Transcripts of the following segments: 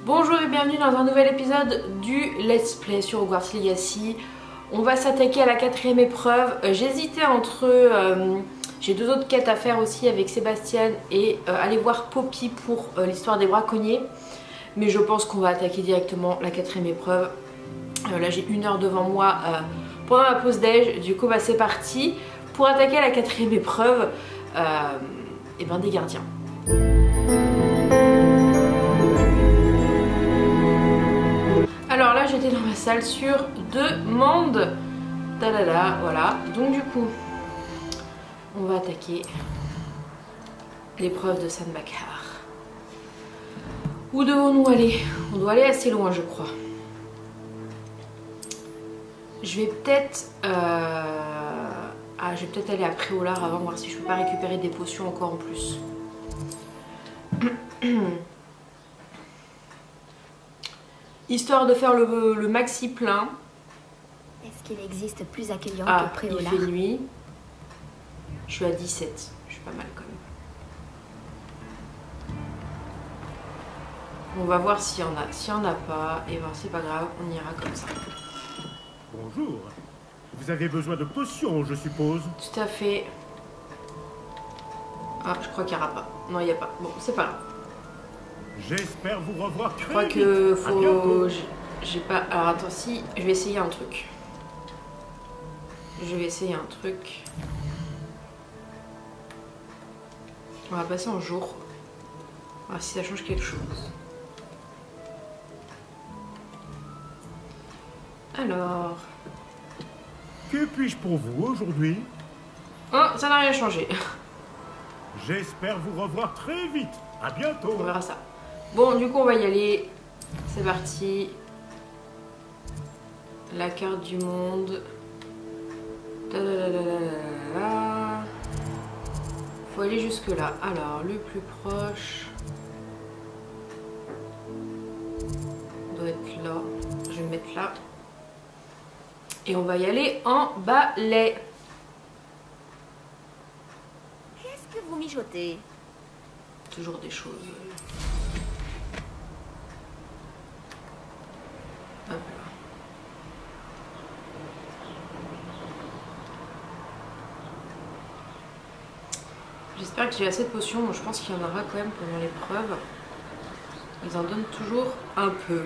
Bonjour et bienvenue dans un nouvel épisode du Let's Play sur Hogwarts Legacy. On va s'attaquer à la 4e épreuve. J'hésitais entre... j'ai deux autres quêtes à faire aussi avec Sébastien et aller voir Poppy pour l'histoire des braconniers. Mais je pense qu'on va attaquer directement la 4e épreuve. Là j'ai 1 heure devant moi pendant la pause déj. Du coup bah, c'est parti pour attaquer la 4e épreuve et ben, des gardiens. Alors là j'étais dans ma salle sur demande. Tadada, voilà. Donc du coup on va attaquer l'épreuve de Sandbacar. Où devons-nous aller? On doit aller assez loin je crois. Je vais peut-être je vais peut-être aller à Préolard avant, voir si je peux pas récupérer des potions encore en plus. Histoire de faire le maxi plein. Est-ce qu'il existe plus accueillant que Préolard? Il fait nuit. Je suis à 17. Je suis pas mal quand même. On va voir s'il y en a. S'il y en a pas, et ben c'est pas grave, on ira comme ça. Bonjour. Vous avez besoin de potions, je suppose? Tout à fait. Ah, je crois qu'il n'y aura pas. Non, il n'y a pas. Bon, c'est pas grave. J'espère vous revoir très Je crois vite. que faut... J'ai pas... Alors attends, si, je vais essayer un truc. Je vais essayer un truc. On va passer en jour. On va voir si ça change quelque chose. Alors... Que puis-je pour vous aujourd'hui? Oh, ça n'a rien changé. J'espère vous revoir très vite. À bientôt. On verra ça. Bon, du coup, on va y aller. C'est parti. La carte du monde. Faut aller jusque là. Alors, le plus proche doit être là. Je vais me mettre là. Et on va y aller en balai. Qu'est-ce que vous mijotez? Toujours des choses. Hop là. J'espère que j'ai assez de potions. Moi, je pense qu'il y en aura quand même pendant l'épreuve. Ils en donnent toujours un peu.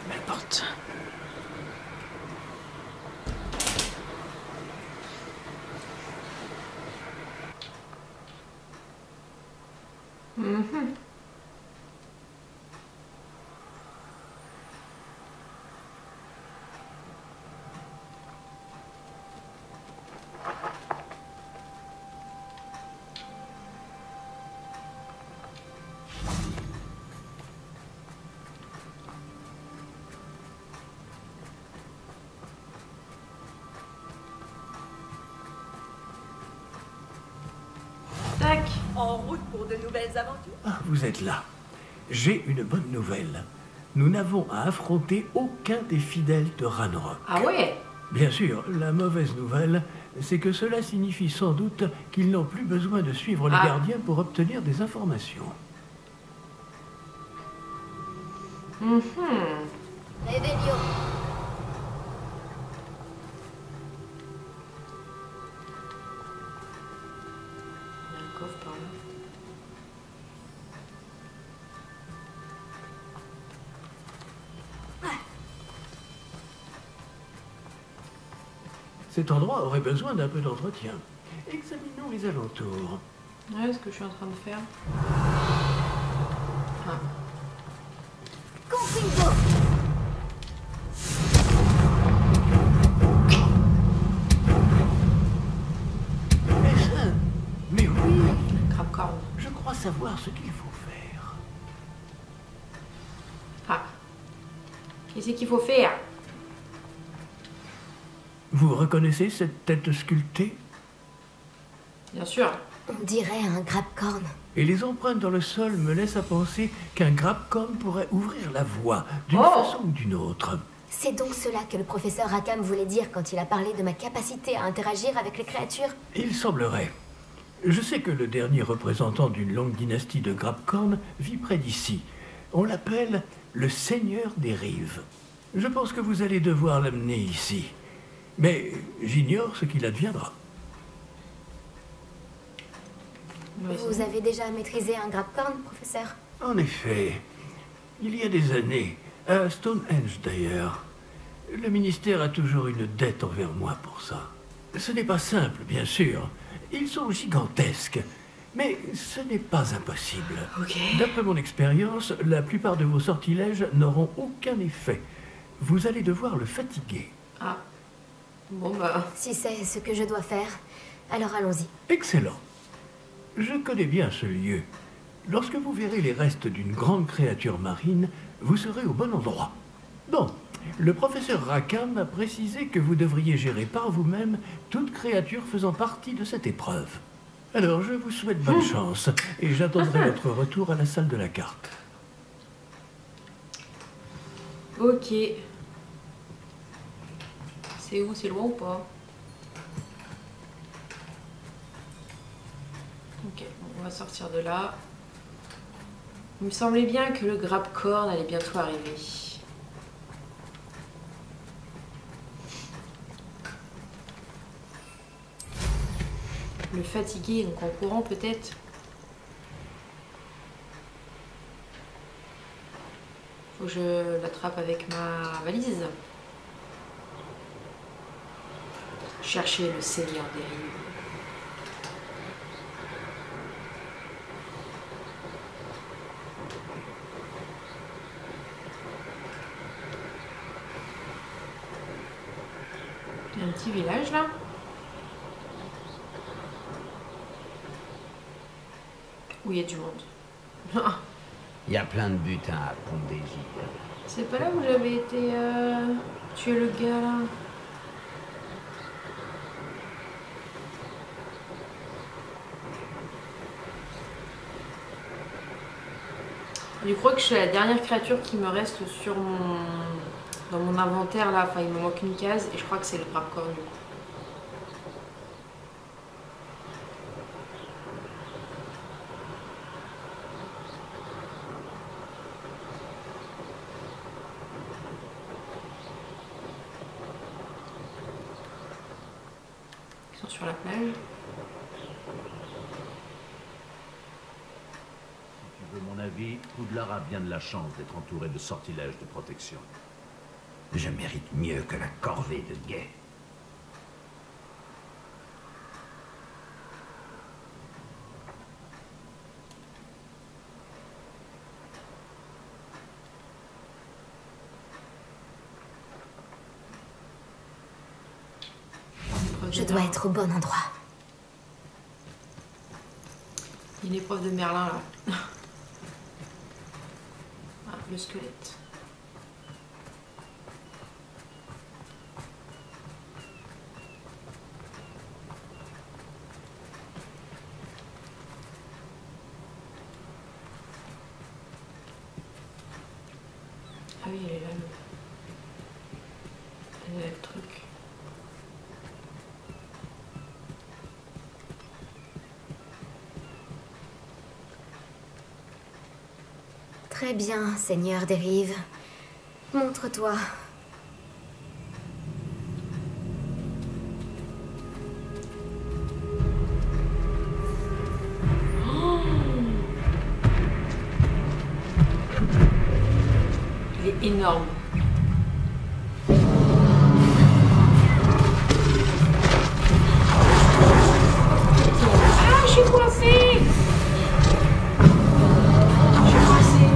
La porte. Tac. En route pour de nouvelles aventures. Ah, vous êtes là. J'ai une bonne nouvelle. Nous n'avons à affronter aucun des fidèles de Ranrock. Ah ouais? Bien sûr, la mauvaise nouvelle, c'est que cela signifie sans doute qu'ils n'ont plus besoin de suivre les gardiens pour obtenir des informations. Réveillon. Il y a un coffre par là. Cet endroit aurait besoin d'un peu d'entretien. Examinons les alentours. Ouais, ce que je suis en train de faire. Ah. Confringo. Est-ce... Mais oui, Crabcorn. je crois savoir ce qu'il faut faire. Ah. Qu'est-ce qu'il faut faire? Vous reconnaissez cette tête sculptée? Bien sûr. On dirait un grabcorn. Et les empreintes dans le sol me laissent à penser qu'un grabcorn pourrait ouvrir la voie d'une Oh. façon ou d'une autre. C'est donc cela que le professeur Rackham voulait dire quand il a parlé de ma capacité à interagir avec les créatures? Il semblerait. Je sais que le dernier représentant d'une longue dynastie de Grabcorn vit près d'ici. On l'appelle le Seigneur des Rives. Je pense que vous allez devoir l'amener ici. Mais j'ignore ce qu'il adviendra. Vous avez déjà maîtrisé un Grabcorn, professeur? En effet, il y a des années, à Stonehenge d'ailleurs. Le ministère a toujours une dette envers moi pour ça. Ce n'est pas simple, bien sûr. Ils sont gigantesques. Mais ce n'est pas impossible. D'après mon expérience, la plupart de vos sortilèges n'auront aucun effet. Vous allez devoir le fatiguer. Ah. Bon bah... Si c'est ce que je dois faire, alors allons-y. Excellent. Je connais bien ce lieu. Lorsque vous verrez les restes d'une grande créature marine, vous serez au bon endroit. Bon, le professeur Rackham a précisé que vous devriez gérer par vous-même toute créature faisant partie de cette épreuve. Alors, je vous souhaite bonne chance, et j'attendrai votre retour à la salle de la carte. Ok. C'est où? C'est loin ou pas? Ok, on va sortir de là. Il me semblait bien que le Grabcorn allait bientôt arriver. Le fatiguer, donc en courant peut-être. Faut que je l'attrape avec ma valise. Chercher le Seigneur des Rives. Il y a un petit village là. Où il y a du monde. Il y a plein de butins à Pont-des-Gilles. C'est pas là où j'avais été tuer le gars là. Je crois que je suis la dernière créature qui me reste sur dans mon inventaire là. Enfin, il me manque une case et je crois que c'est le Grabcorn du coup. Ils sont sur la plage. Mon avis, Poudlard a bien de la chance d'être entouré de sortilèges de protection. Je mérite mieux que la corvée de guet. Je dois être au bon endroit. Il y a une épreuve de Merlin là. Ah, le squelette. Ah oui, elle est là, elle est là le truc. Très bien, Seigneur des Rives. Montre-toi. Il est énorme. Ah, je suis coincée! Je suis coincée.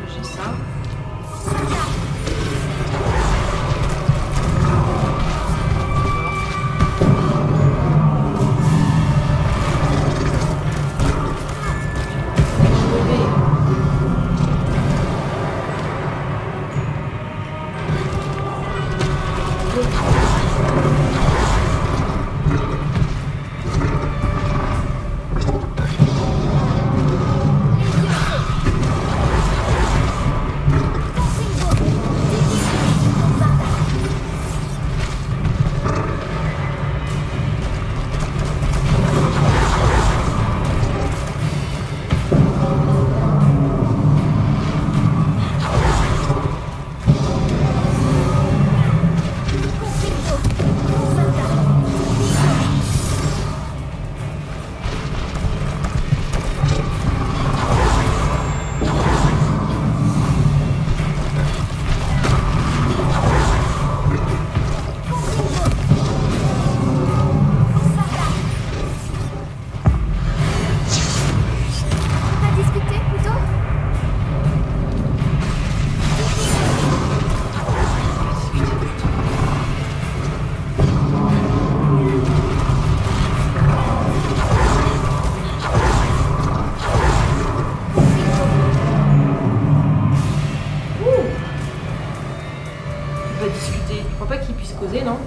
j'ai ça. Non.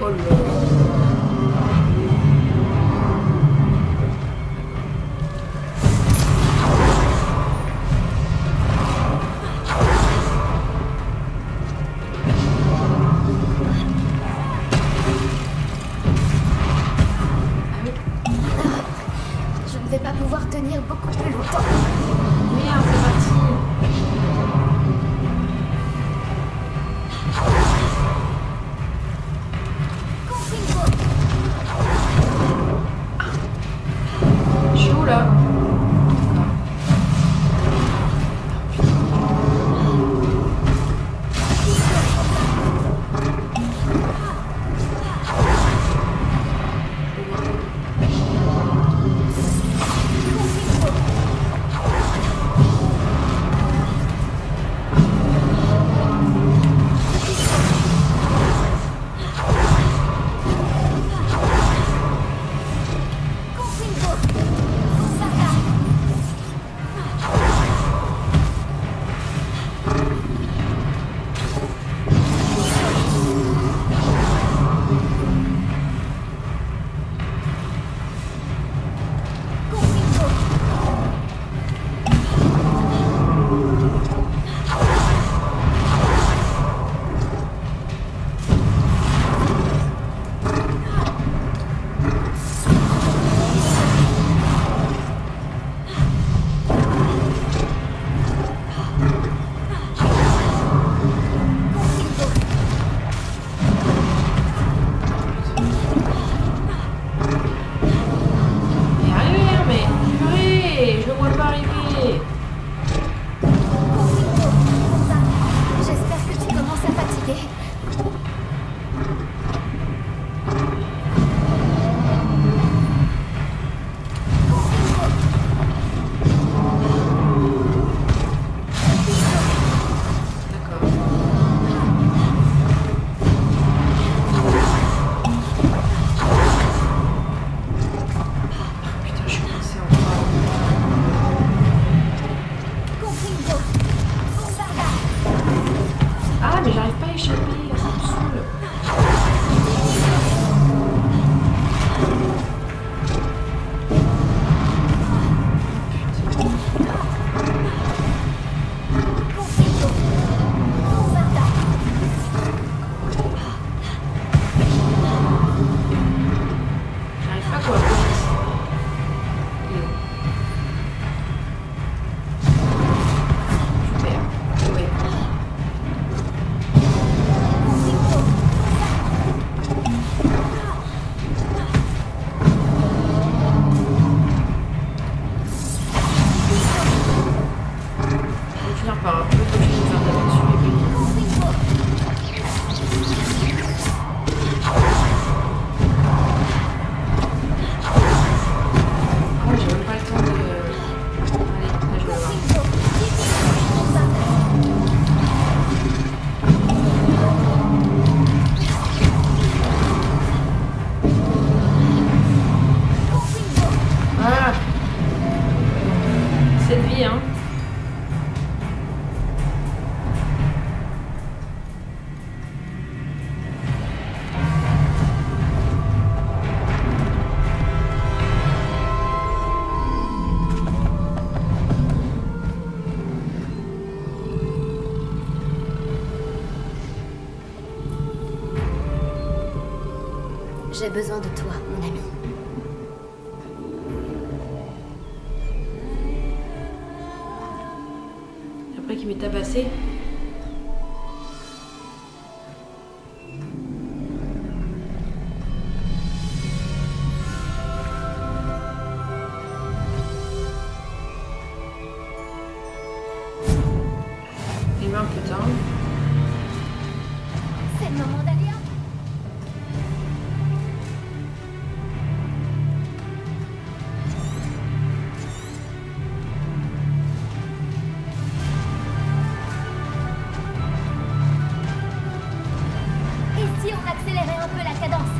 Oh là. Je ne vais pas pouvoir tenir beaucoup plus longtemps. Merde, c'est parti. Je suis où là? J'ai besoin de toi, mon ami. Après qu'il m'ait tabassé. Eh ben putain. C'est le moment d'aller. Et si on accélérait un peu la cadence?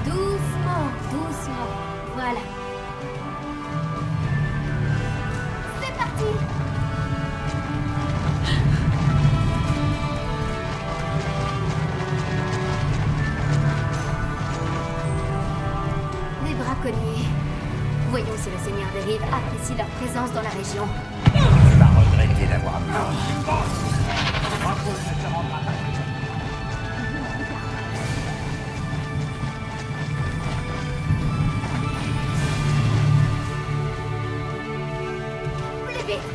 Doucement, doucement. Voilà. C'est parti. Les braconniers. Voyons si le Seigneur des Rives apprécie leur présence dans la région. Tu vas regretter d'avoir menti. Plus vite.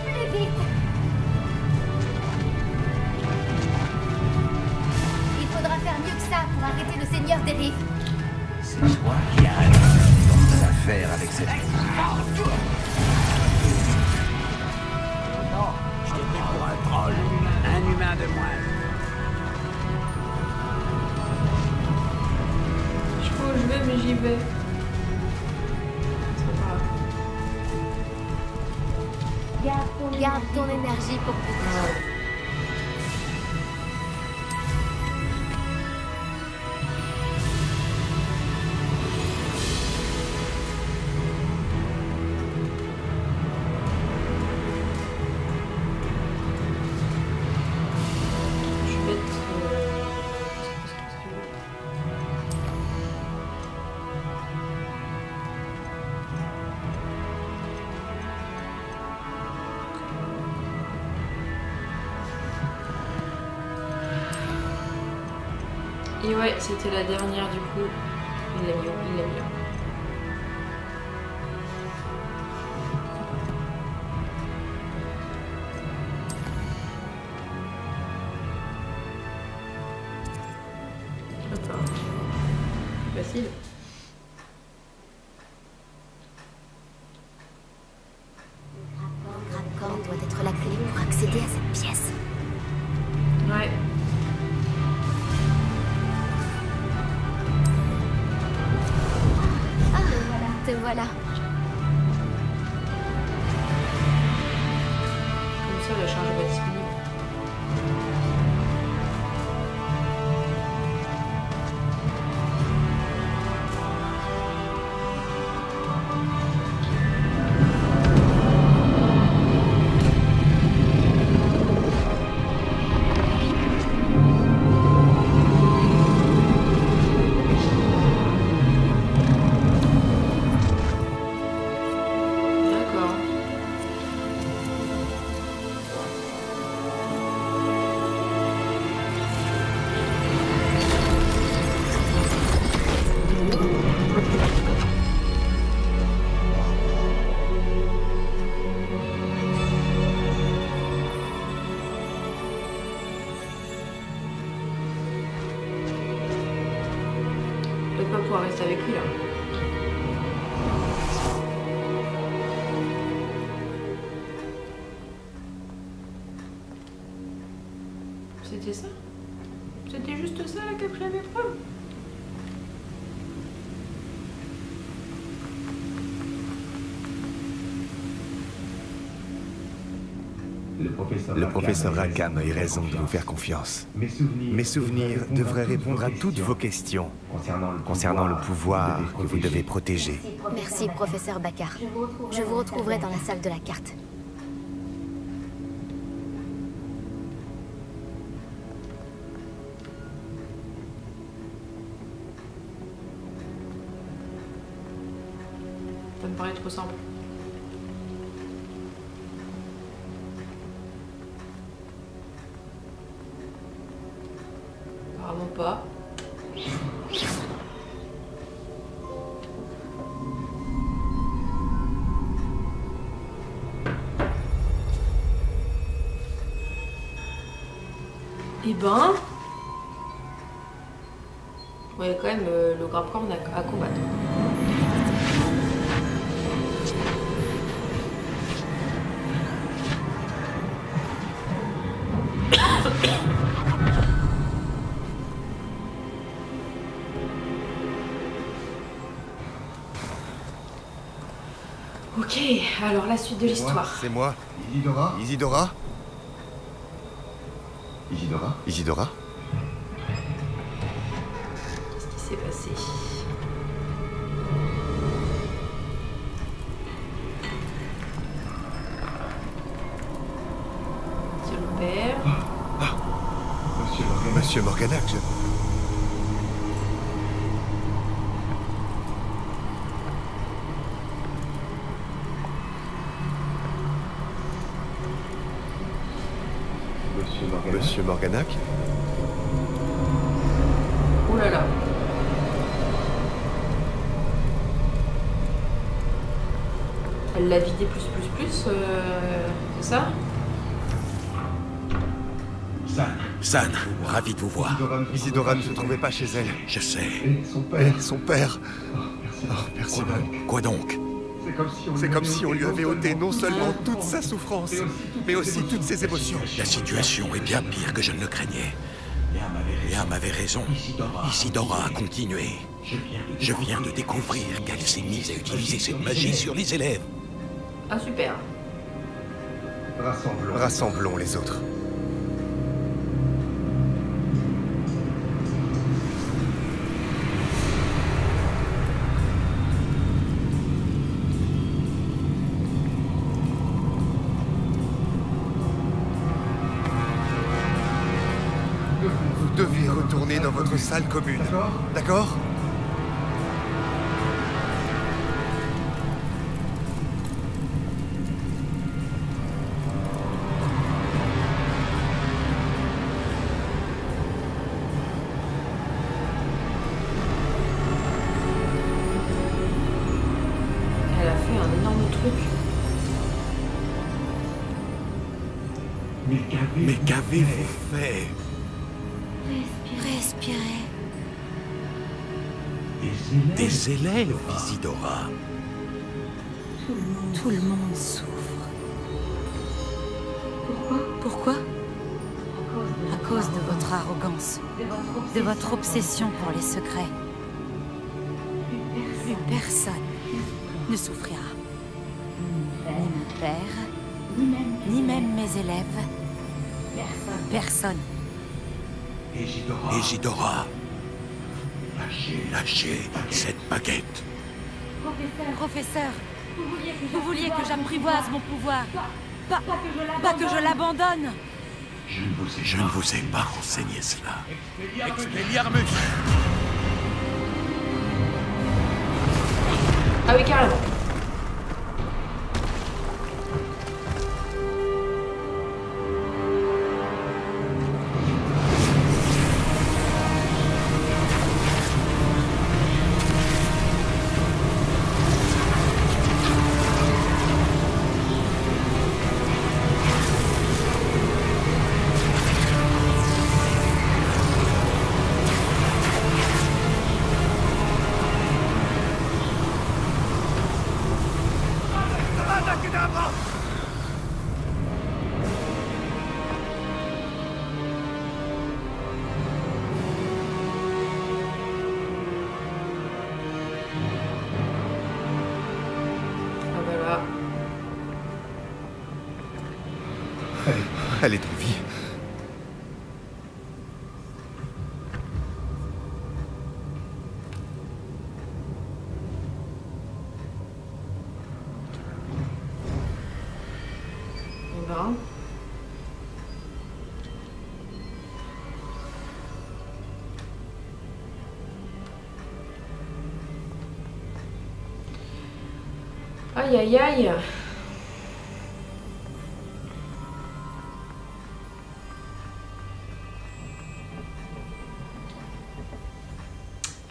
Plus vite. Il faudra faire mieux que ça pour arrêter le Seigneur des Rives. C'est toi qui as des affaires avec cette... Non, je t'ai pris pour un troll. Un humain de moins. Je sais pas où je vais, mais j'y vais. C'est pas grave. Garde ton énergie pour plus tard. Je suis bête. Et ouais, c'était la dernière du coup. Il l'a mis où? Il l'a mis là. D'accord. Facile. Le gratte-corne doit être la clé pour accéder à cette pièce. Ouais. Te voilà. Comme ça, la charge va être disponible. D'accord. Je vais pas pouvoir rester avec lui là. C'était ça? C'était juste ça la quatrième épreuve? Le professeur Rackham a eu raison de vous faire confiance. Mes souvenirs devraient répondre à toutes vos questions concernant le pouvoir que vous devez protéger. Merci, professeur Baccar. Je vous retrouverai dans la salle de la carte. paraît trop simple. Apparemment pas. Et ben... Ouais, quand même, le grappeur à combattre. Ok, alors la suite de l'histoire. C'est moi. Isidora? Isidora? Isidora? Isidora? Qu'est-ce qui s'est passé? C'est le père. Monsieur Morganac, je... Monsieur Morganac? Oh là là. Elle l'a vidé plus, c'est ça? San, ravi de vous voir. Isidora ne se trouvait pas chez elle. Je sais. Et son père? Et son père. Oh, Percival. Quoi donc? C'est comme si on lui avait ôté non seulement toute sa souffrance, mais aussi toutes ses émotions. La situation est bien pire que je ne le craignais. Léa m'avait raison. Isidora a continué. Je viens de découvrir qu'elle s'est mise à utiliser cette magie sur les élèves. Ah super. Rassemblons les autres. Vous devez retourner dans votre salle commune. D'accord? Elle a fait un énorme truc. Mais qu'avez-vous fait? Respirez. Des élèves, Isidora. Tout le monde souffre. Pourquoi? À cause de votre arrogance, de votre obsession pour les secrets. Plus personne ne souffrira. Ni mon père, ni même mes élèves. Personne. Isidora. Lâchez cette baguette. Professeur, vous vouliez que j'apprivoise mon pouvoir. Pas que je l'abandonne. Je ne vous ai pas enseigné cela. Expelliarmus! Ah oui, carrément. Ah bah là. Elle est en vie. On verra. Aïe aïe aïe.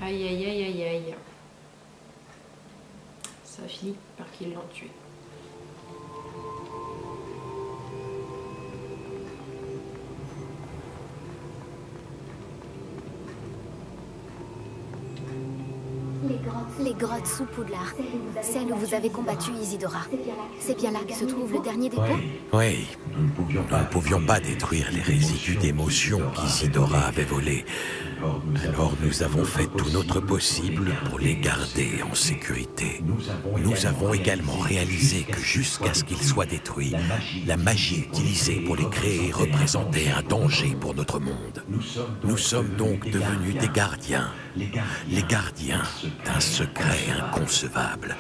Aïe aïe aïe aïe aïe. Ça finit par qu'ils l'ont tué. Les grottes sous Poudlard, celles où vous avez combattu Isidora. C'est bien là que se trouve le dernier dépôt? Oui. Nous ne pouvions pas détruire les résidus d'émotions qu'Isidora avait volés. Alors nous avons fait tout notre possible pour les garder en sécurité. Nous avons également réalisé que jusqu'à ce qu'ils soient détruits, la magie utilisée pour les créer représentait un danger pour notre monde. Nous sommes donc devenus des gardiens. Les gardiens d'un secret inconcevable.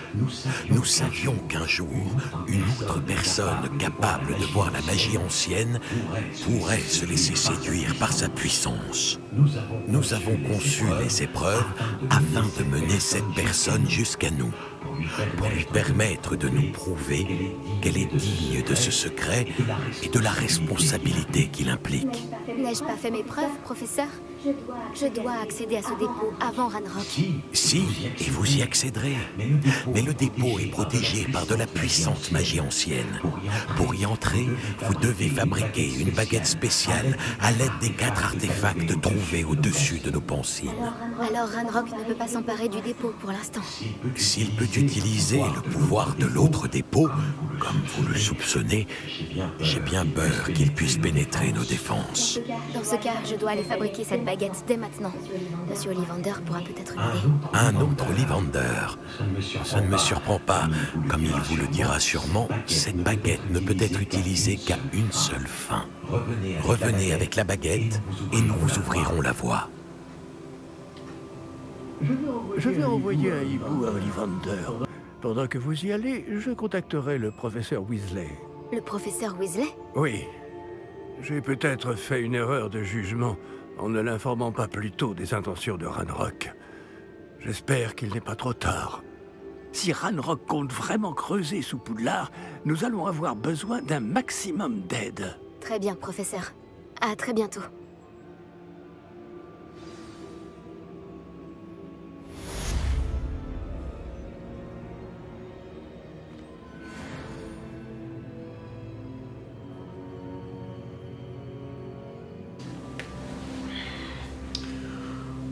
Nous savions qu'un jour, une autre personne capable de voir la magie ancienne pourrait se laisser séduire par sa puissance. Nous avons conçu les épreuves afin de mener cette personne jusqu'à nous, pour lui permettre de nous prouver qu'elle est digne de ce secret et de la responsabilité qu'il implique. N'ai-je pas fait mes preuves, professeur? Je dois accéder à ce dépôt avant Ranrock. Si, et vous y accéderez. Mais le dépôt est protégé par de la puissante magie ancienne. Pour y entrer, vous devez fabriquer une baguette spéciale à l'aide des 4 artefacts trouvés au-dessus de nos pensiles. Alors Ranrock ne peut pas s'emparer du dépôt pour l'instant. S'il peut utiliser le pouvoir de l'autre dépôt, comme vous le soupçonnez, j'ai bien peur qu'il puisse pénétrer nos défenses. Dans ce cas, je dois aller fabriquer cette baguette dès maintenant. Monsieur Ollivander pourra peut-être m'aider. Un autre Ollivander. Ça ne me surprend pas. Comme il vous le dira sûrement, cette baguette ne peut être utilisée qu'à une seule fin. Revenez avec la baguette et nous vous ouvrirons la voie. Je vais envoyer un hibou à Ollivander. Pendant que vous y allez, je contacterai le professeur Weasley. Le professeur Weasley? Oui. J'ai peut-être fait une erreur de jugement en ne l'informant pas plus tôt des intentions de Ranrock. J'espère qu'il n'est pas trop tard. Si Ranrock compte vraiment creuser sous Poudlard, nous allons avoir besoin d'un maximum d'aide. Très bien, professeur. À très bientôt.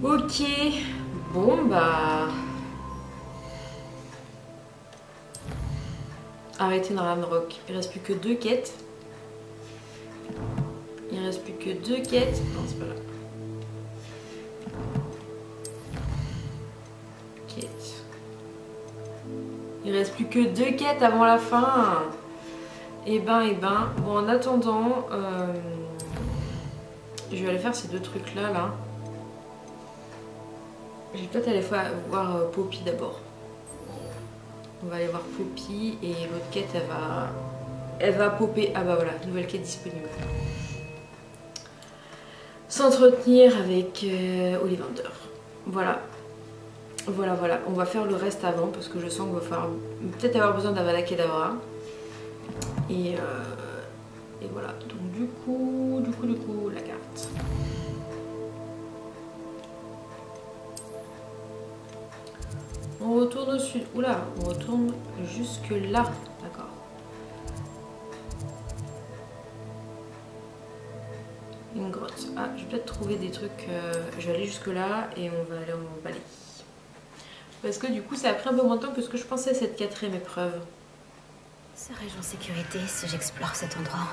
Ok, bon bah... Arrêtez dans Ranrock. Il reste plus que 2 quêtes. Il reste plus que 2 quêtes. Non, c'est pas là. Quête. Il reste plus que 2 quêtes avant la fin. Et ben. Bon, en attendant, je vais aller faire ces 2 trucs là. Je vais peut-être aller voir Poppy d'abord. On va aller voir Poppy et l'autre quête elle va popper. Ah bah voilà, nouvelle quête disponible. S'entretenir avec Ollivander. Voilà. On va faire le reste avant parce que je sens qu'il va falloir peut-être avoir besoin d'Avada Kedavra. Et voilà. Donc du coup, la carte. On retourne au sud. Oula, on retourne jusque là. D'accord. Une grotte. Ah, je vais peut-être trouver des trucs. Je vais aller jusque là et on va aller en vallée. Parce que du coup, ça a pris un peu moins de temps que ce que je pensais cette 4e épreuve. Serais-je en sécurité si j'explore cet endroit?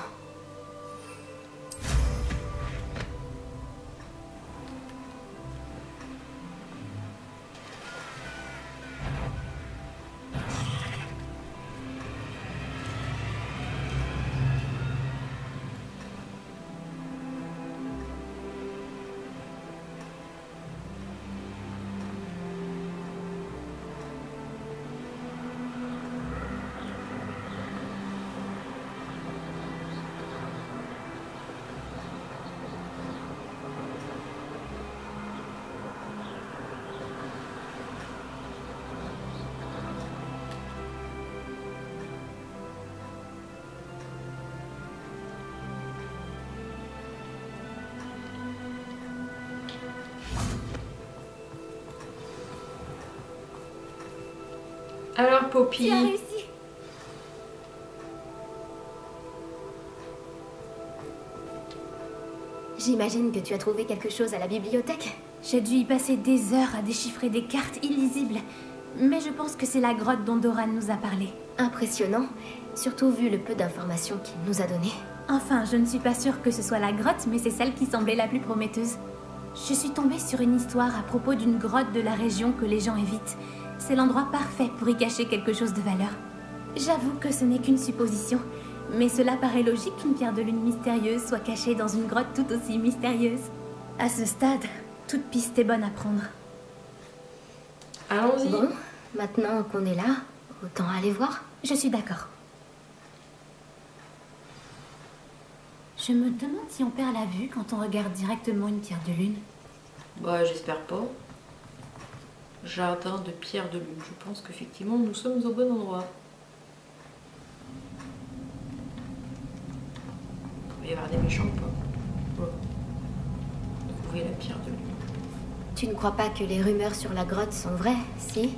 Alors Poppy. Tu as réussi. J'imagine que tu as trouvé quelque chose à la bibliothèque. J'ai dû y passer des heures à déchiffrer des cartes illisibles. Mais je pense que c'est la grotte dont Doran nous a parlé. Impressionnant, surtout vu le peu d'informations qu'il nous a données. Enfin, je ne suis pas sûre que ce soit la grotte, mais c'est celle qui semblait la plus prometteuse. Je suis tombée sur une histoire à propos d'une grotte de la région que les gens évitent. C'est l'endroit parfait pour y cacher quelque chose de valeur. J'avoue que ce n'est qu'une supposition, mais cela paraît logique qu'une pierre de lune mystérieuse soit cachée dans une grotte tout aussi mystérieuse. À ce stade, toute piste est bonne à prendre. Allons-y. Bon, maintenant qu'on est là, autant aller voir. Je suis d'accord. Je me demande si on perd la vue quand on regarde directement une pierre de lune. Bah, j'espère pas. Jardin de pierre de lune. Je pense qu'effectivement, nous sommes au bon endroit. Il va y avoir des méchants ou pas? Ouais. Trouver la pierre de lune. Tu ne crois pas que les rumeurs sur la grotte sont vraies, si?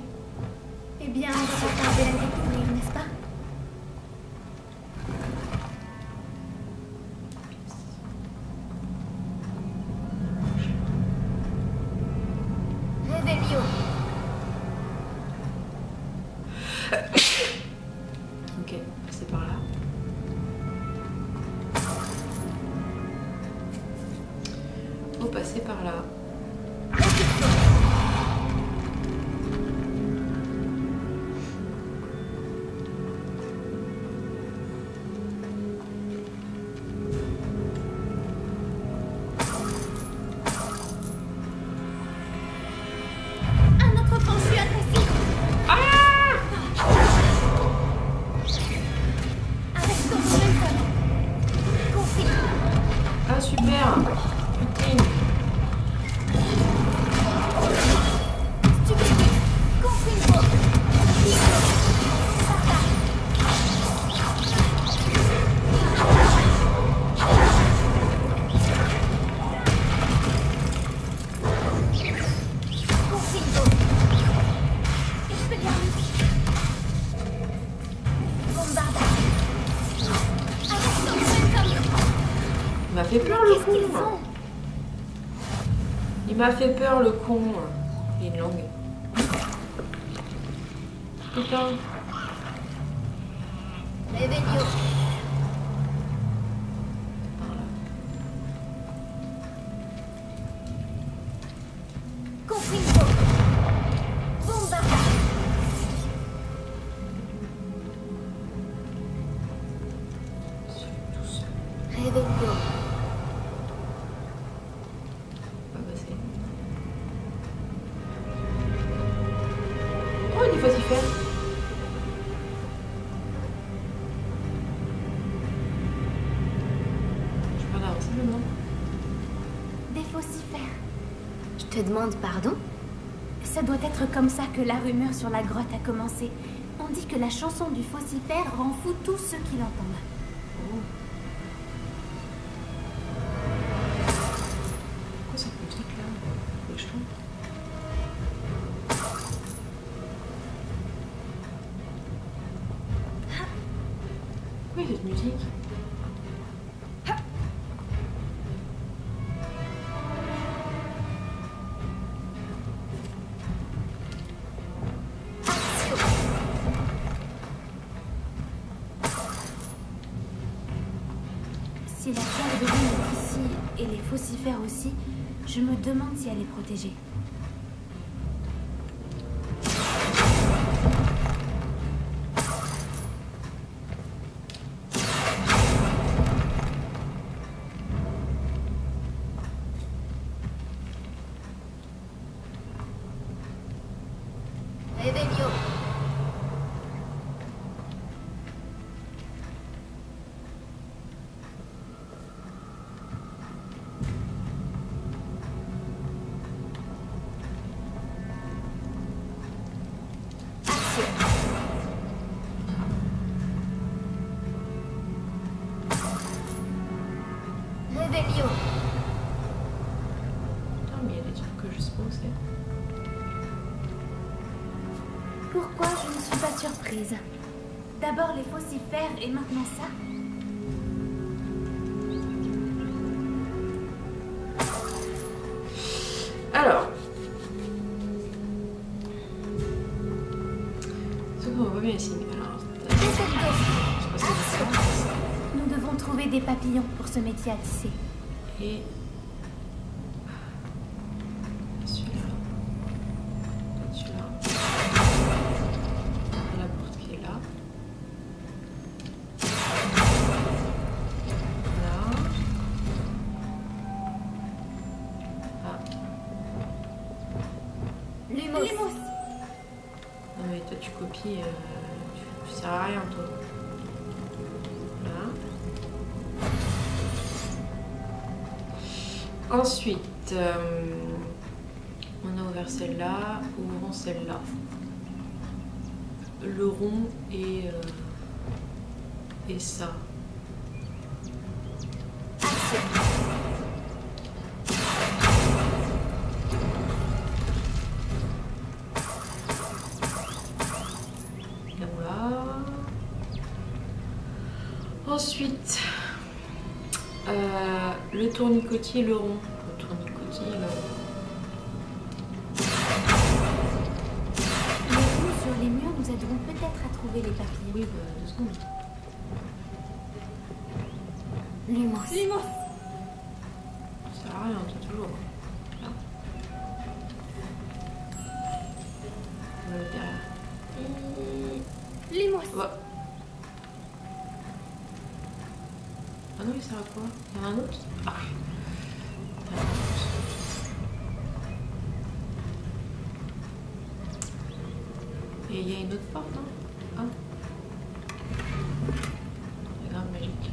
Eh bien, on va pas tarder à le découvrir, n'est-ce pas? Réveillon. Ok, passer par là. Faut passer par là. Ah super! Putain! Il m'a fait peur le con! Il m'a fait peur le con! Il est une langue. Putain! Réveillon. Confringo. Bombarda. Réveillon. Pas passer. Oh, il est vocifère! Je peux pas avancer maintenant. Des faucifères. Je te demande pardon? Ça doit être comme ça que la rumeur sur la grotte a commencé. On dit que la chanson du faucifère rend fou tous ceux qui l'entendent. Pourquoi ça fait le truc là? Faut que je tombe. Pourquoi il y a cette musique? Si la pierre de lune est ici et les faucifères aussi, je me demande si elle est protégée. Réveillon. Réveillon. Putain, mais il y a des trucs que je sais pas où c'est. pourquoi je ne suis pas surprise. D'abord les faucifères et maintenant ça. Alors. Ce qu'on voit bien ici. Alors, nous devons trouver des papillons pour ce métier à tisser. Et celui-là. Celui-là. La porte qui est là. Là. Ah. Lumos. Non mais toi tu copies, tu sers à rien toi. Là. Ensuite, on a ouvert celle-là, ouvrons celle-là. Le rond et ça. Ensuite, le tournicotier, le rond. Le tournicotier, le rond. Les roues sur les murs nous aideront peut-être à trouver les papillons. Oui, bah 2 secondes. Lumos. Ça sert à rien, toi, toujours. Là. Derrière. Lumos. Ouais. Ah non, il sert à quoi? Il y en a un autre? Ah. Et il y a une autre porte, non? Ah. C'est grave magique.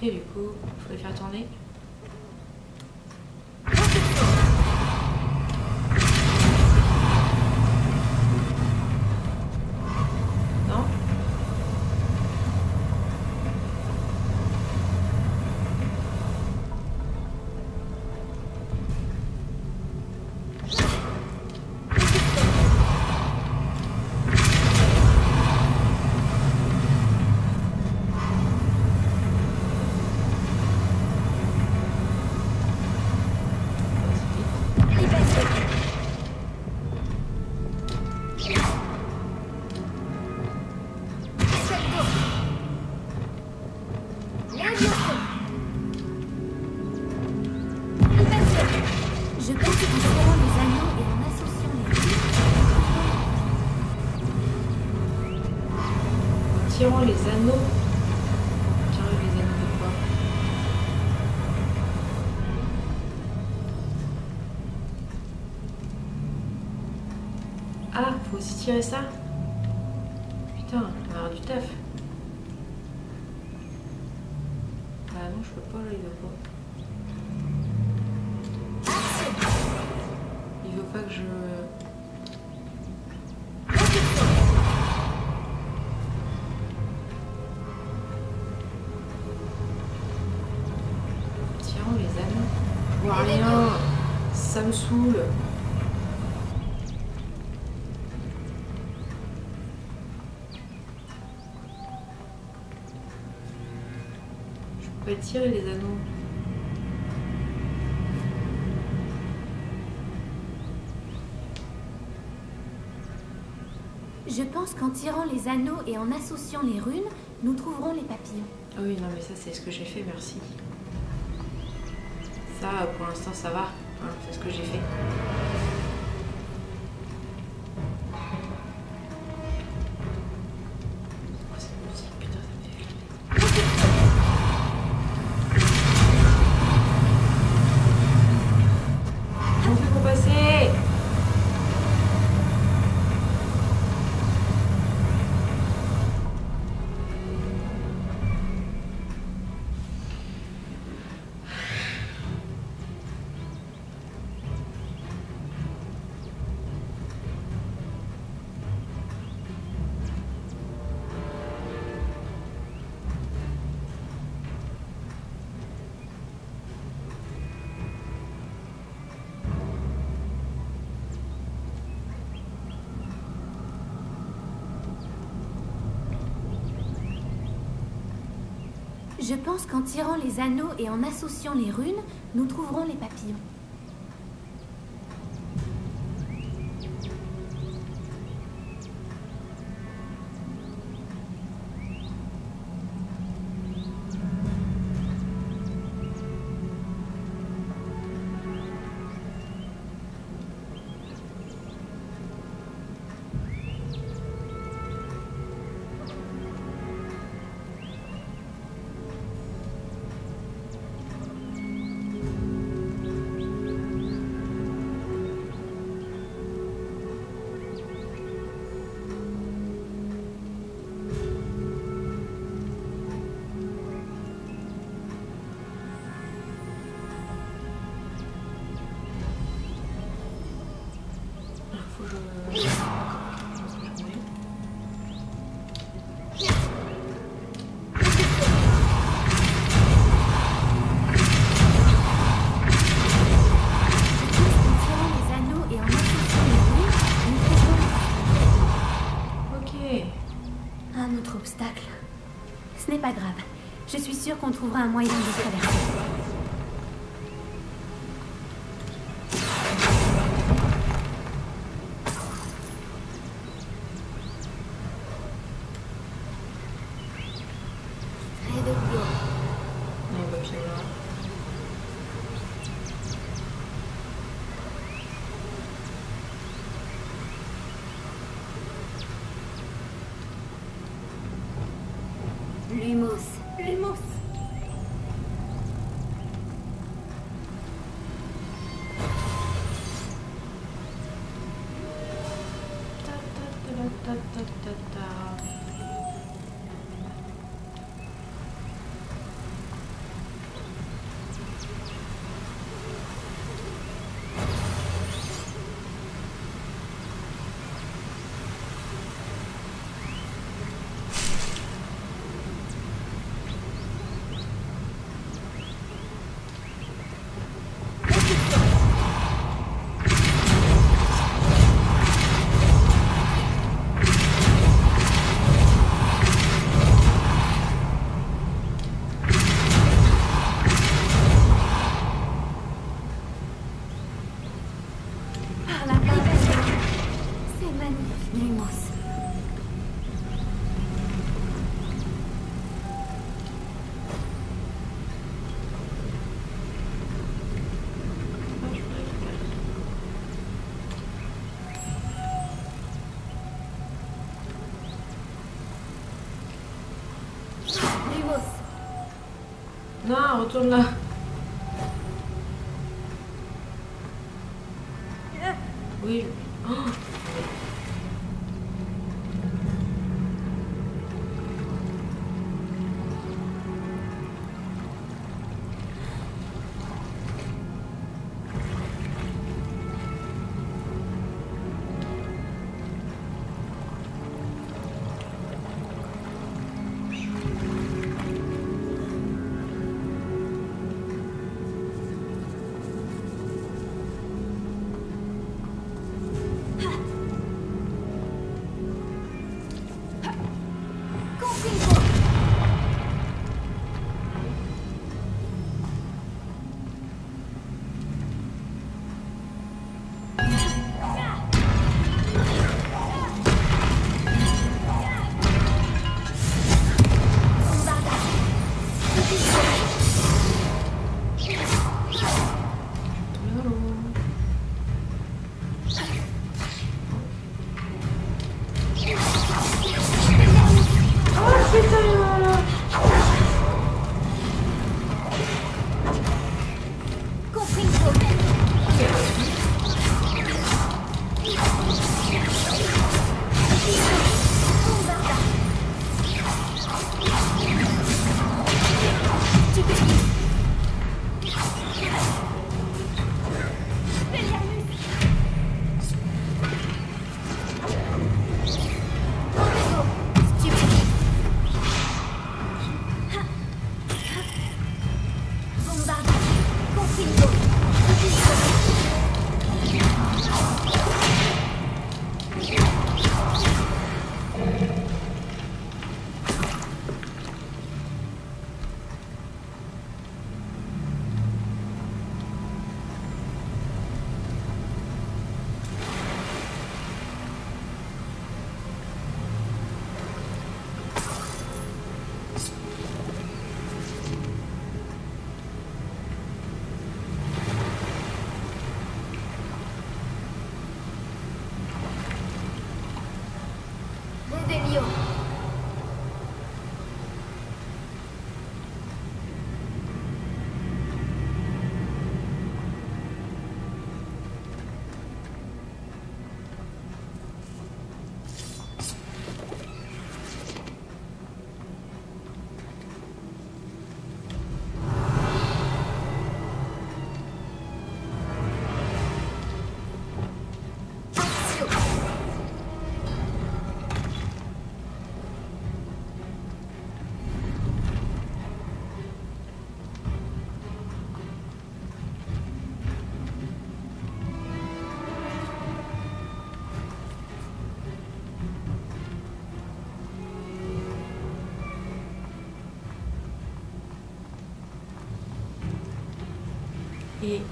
Et du coup, il faut les faire tourner. Tirons les anneaux. Tirons les anneaux de quoi? Ah, faut aussi tirer ça? Putain, on va avoir du taf. Ah non, je peux pas là, il veut pas. Il veut pas que je... Les anneaux. Je vois rien. Ça me saoule. Je peux pas tirer les anneaux. Je pense qu'en tirant les anneaux et en associant les runes, nous trouverons les papillons. Ah oui, non mais ça c'est ce que j'ai fait, merci. Ça, pour l'instant, ça va. Hein, c'est ce que j'ai fait. Oh, cette musique, putain, ça me fait flipper. Comment on fait pour passer? Je pense qu'en tirant les anneaux et en associant les runes, nous trouverons les papillons. Ce n'est pas grave. Je suis sûre qu'on trouvera un moyen de traverser. Lumos. Non, retourne là. Oui. Oh. Lumos.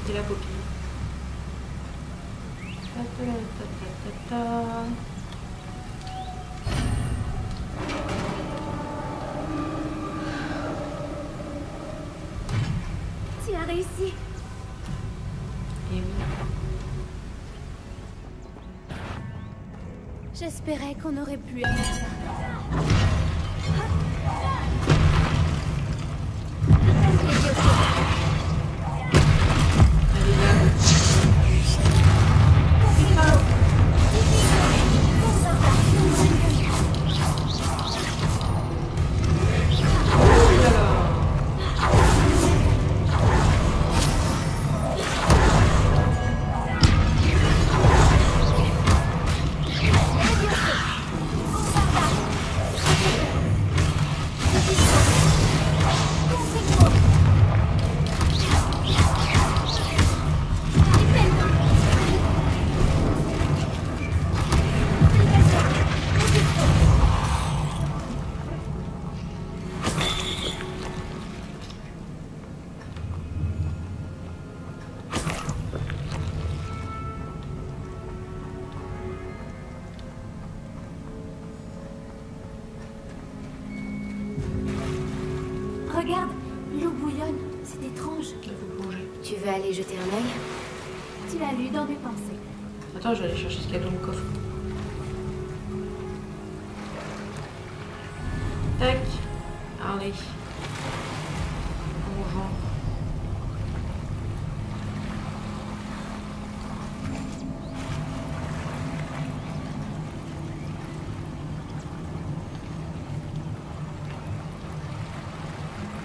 C'est la Poppy. Ta ta ta ta ta ta. Tu as réussi. Et oui. J'espérais qu'on aurait pu avoir ça. Regarde, l'eau bouillonne. C'est étrange. Il faut plonger. Tu veux aller jeter un œil? Tu l'as lu dans mes pensées. Attends, je vais aller chercher ce qu'il y a dans le coffre. Tac. Allez. Bonjour.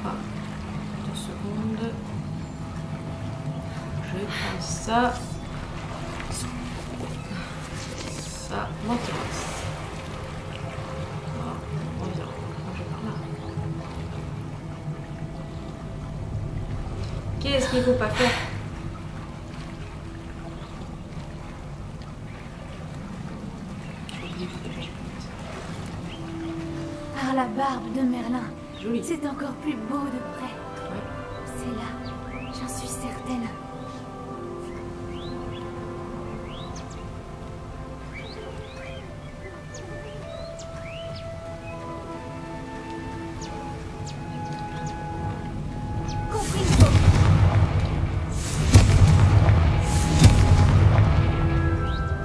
Ah, 2 secondes. Je prends ça. Ça m'intéresse. Voilà, on vient. Je vais par là. Qu'est-ce qu'il ne faut pas faire? Par la barbe de Merlin. Joli. C'est encore plus beau de près. Ouais. C'est là, j'en suis certaine.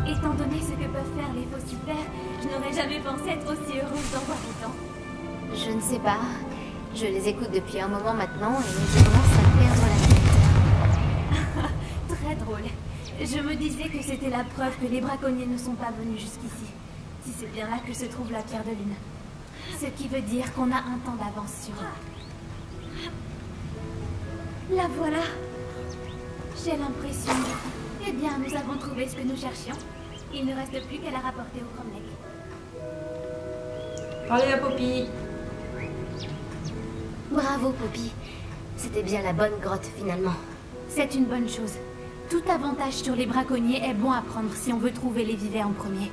Étant donné ce que peuvent faire les faux super, je n'aurais jamais pensé être aussi heureuse d'en voir autant. Je ne sais pas. Je les écoute depuis un moment maintenant et je commence à perdre la tête. Très drôle. Je me disais que c'était la preuve que les braconniers ne sont pas venus jusqu'ici. Si c'est bien là que se trouve la pierre de lune. Ce qui veut dire qu'on a un temps d'avance sur eux. La voilà. J'ai l'impression. Eh bien, nous avons trouvé ce que nous cherchions. Il ne reste plus qu'à la rapporter au Cromlech. Parlez à Poppy. Bravo, Poppy. C'était bien la bonne grotte, finalement. C'est une bonne chose. Tout avantage sur les braconniers est bon à prendre si on veut trouver les vivets en premier.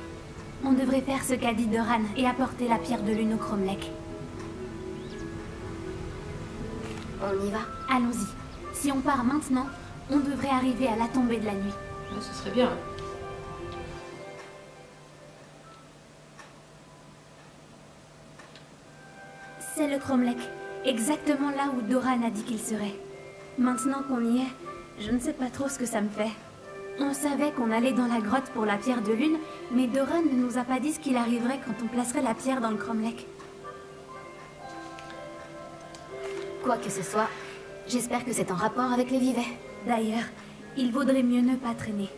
On devrait faire ce qu'a dit Doran et apporter la pierre de lune au Cromlech. On y va? Allons-y. Si on part maintenant, on devrait arriver à la tombée de la nuit. Ouais, ce serait bien. C'est le Cromlech, exactement là où Doran a dit qu'il serait. Maintenant qu'on y est, je ne sais pas trop ce que ça me fait. On savait qu'on allait dans la grotte pour la pierre de lune, mais Doran ne nous a pas dit ce qu'il arriverait quand on placerait la pierre dans le Cromlech. Quoi que ce soit, j'espère que c'est en rapport avec les vivets. D'ailleurs, il vaudrait mieux ne pas traîner.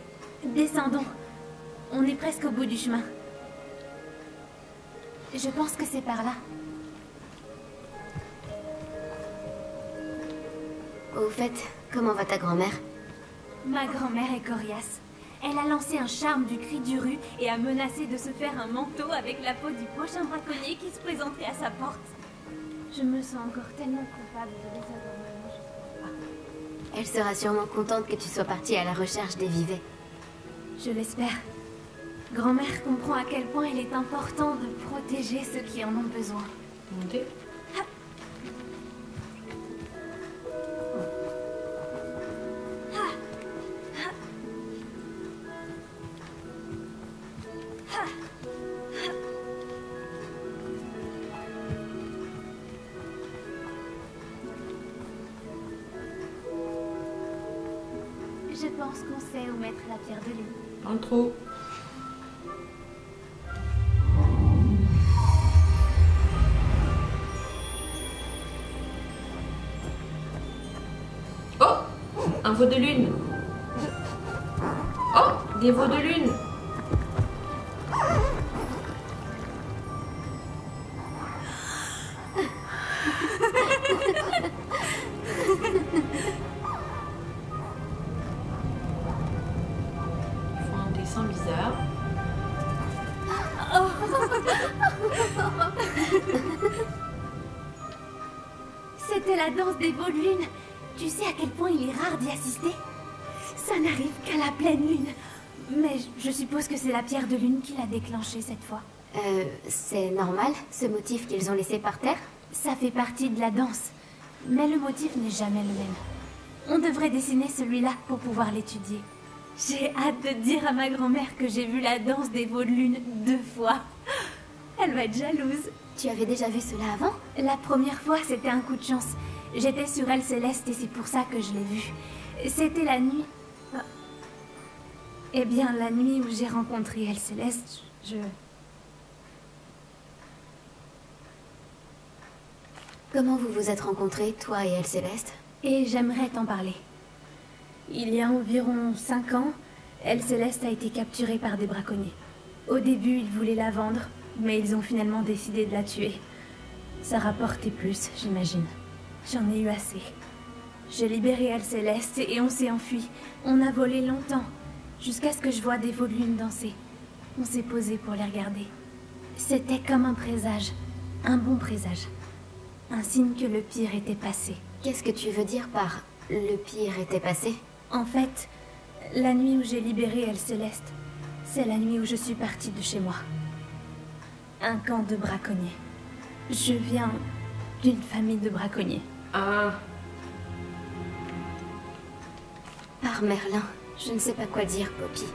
Descendons. On est presque au bout du chemin. Je pense que c'est par là. Au fait, comment va ta grand-mère? Ma grand-mère est coriace. Elle a lancé un charme du cri du rue et a menacé de se faire un manteau avec la peau du prochain braconnier qui se présenterait à sa porte. Je me sens encore tellement coupable de les avoir malmenés jusqu'au Elle sera sûrement contente que tu sois partie à la recherche des vivets. Je l'espère. Grand-mère comprend à quel point il est important de protéger ceux qui en ont besoin. Montez. Je pense qu'on sait où mettre la pierre de lune. Dans le trou. Oh, un veau de lune. Oh, des veaux de lune. Ils font un dessin bizarre. C'était la danse des veaux de lune. Tu sais à quel point il est rare d'y assister? Ça n'arrive qu'à la pleine lune. Mais je suppose que c'est la pierre de lune qui l'a déclenché cette fois. C'est normal, ce motif qu'ils ont laissé par terre? Ça fait partie de la danse. Mais le motif n'est jamais le même. On devrait dessiner celui-là pour pouvoir l'étudier. J'ai hâte de dire à ma grand-mère que j'ai vu la danse des veaux de lune 2 fois. Elle va être jalouse. Tu avais déjà vu cela avant? La première fois, c'était un coup de chance. J'étais sur Elle Céleste et c'est pour ça que je l'ai vue. C'était la nuit... Eh bien, la nuit où j'ai rencontré Elle Céleste, Comment vous vous êtes rencontrés, toi et Elle Céleste? Et j'aimerais t'en parler. Il y a environ 5 ans, Elle Céleste a été capturée par des braconniers. Au début, ils voulaient la vendre, mais ils ont finalement décidé de la tuer. Ça rapportait plus, j'imagine. J'en ai eu assez. J'ai libéré Elle Céleste et on s'est enfui. On a volé longtemps, jusqu'à ce que je voie des veaux de lune danser. On s'est posé pour les regarder. C'était comme un présage. Un bon présage. Un signe que le pire était passé. Qu'est-ce que tu veux dire par « le pire était passé » ? En fait, la nuit où j'ai libéré Elle Céleste, c'est la nuit où je suis partie de chez moi. Un camp de braconniers. Je viens d'une famille de braconniers. Ah. Par Merlin, je ne sais pas quoi dire, Poppy.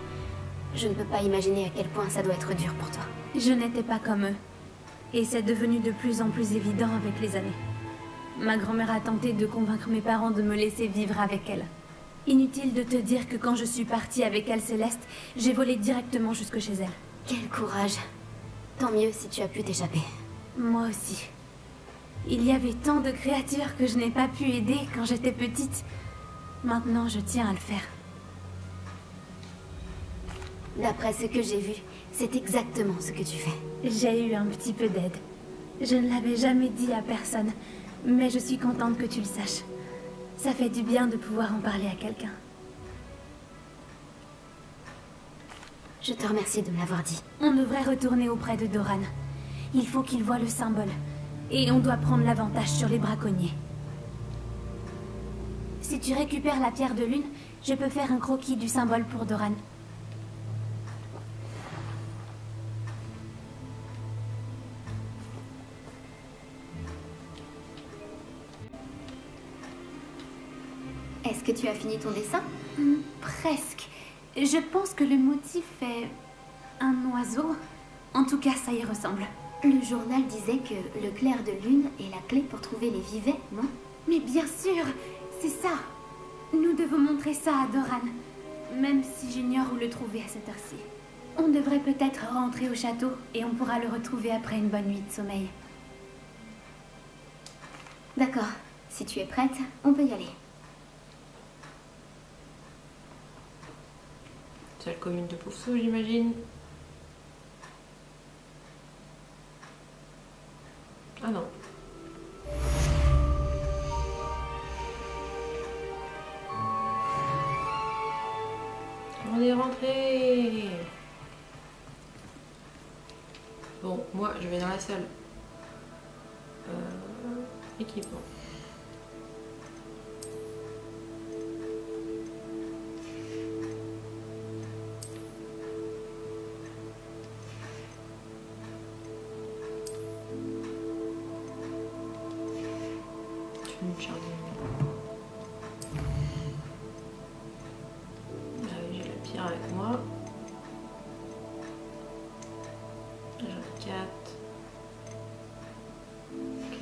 Je ne peux pas imaginer à quel point ça doit être dur pour toi. Je n'étais pas comme eux. Et c'est devenu de plus en plus évident avec les années. Ma grand-mère a tenté de convaincre mes parents de me laisser vivre avec elle. Inutile de te dire que quand je suis partie avec Elle Céleste, j'ai volé directement jusque chez elle. Quel courage. Tant mieux si tu as pu t'échapper. Moi aussi. Il y avait tant de créatures que je n'ai pas pu aider quand j'étais petite. Maintenant, je tiens à le faire. D'après ce que j'ai vu, c'est exactement ce que tu fais. J'ai eu un petit peu d'aide. Je ne l'avais jamais dit à personne, mais je suis contente que tu le saches. Ça fait du bien de pouvoir en parler à quelqu'un. Je te remercie de me l'avoir dit. On devrait retourner auprès de Doran. Il faut qu'il voie le symbole. Et on doit prendre l'avantage sur les braconniers. Si tu récupères la pierre de lune, je peux faire un croquis du symbole pour Doran. Est-ce que tu as fini ton dessin? Presque. Je pense que le motif est un oiseau. En tout cas, ça y ressemble. Le journal disait que le clair de lune est la clé pour trouver les vivets, non? Mais bien sûr, c'est ça. Nous devons montrer ça à Doran, même si j'ignore où le trouver à cette heure-ci. On devrait peut-être rentrer au château et on pourra le retrouver après une bonne nuit de sommeil. D'accord. Si tu es prête, on peut y aller. Seule commune de Poufsou, j'imagine. Ah non. On est rentré. Bon, moi je vais dans la salle. Équipement. une jardinière. Ah oui, j'ai la pierre avec moi. J'en ai 4. Ok.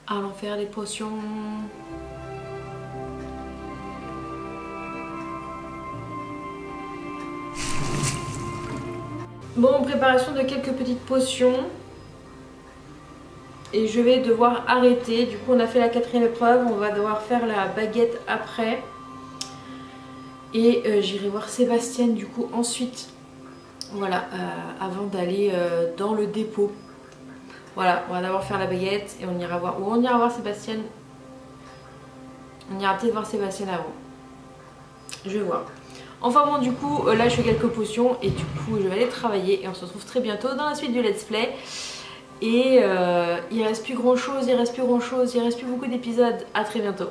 Allons faire les potions. Bon, préparation de quelques petites potions. Et je vais devoir arrêter. Du coup, on a fait la 4e épreuve. On va devoir faire la baguette après. Et j'irai voir Sébastien du coup ensuite. Voilà, avant d'aller dans le dépôt. Voilà, on va d'abord faire la baguette et on ira voir. Ou on ira voir Sébastien. On ira peut-être voir Sébastien avant. Je vais voir. Enfin bon, du coup, là je fais quelques potions et du coup je vais aller travailler. Et on se retrouve très bientôt dans la suite du let's play. Et il reste plus grand chose, il reste plus beaucoup d'épisodes. À très bientôt.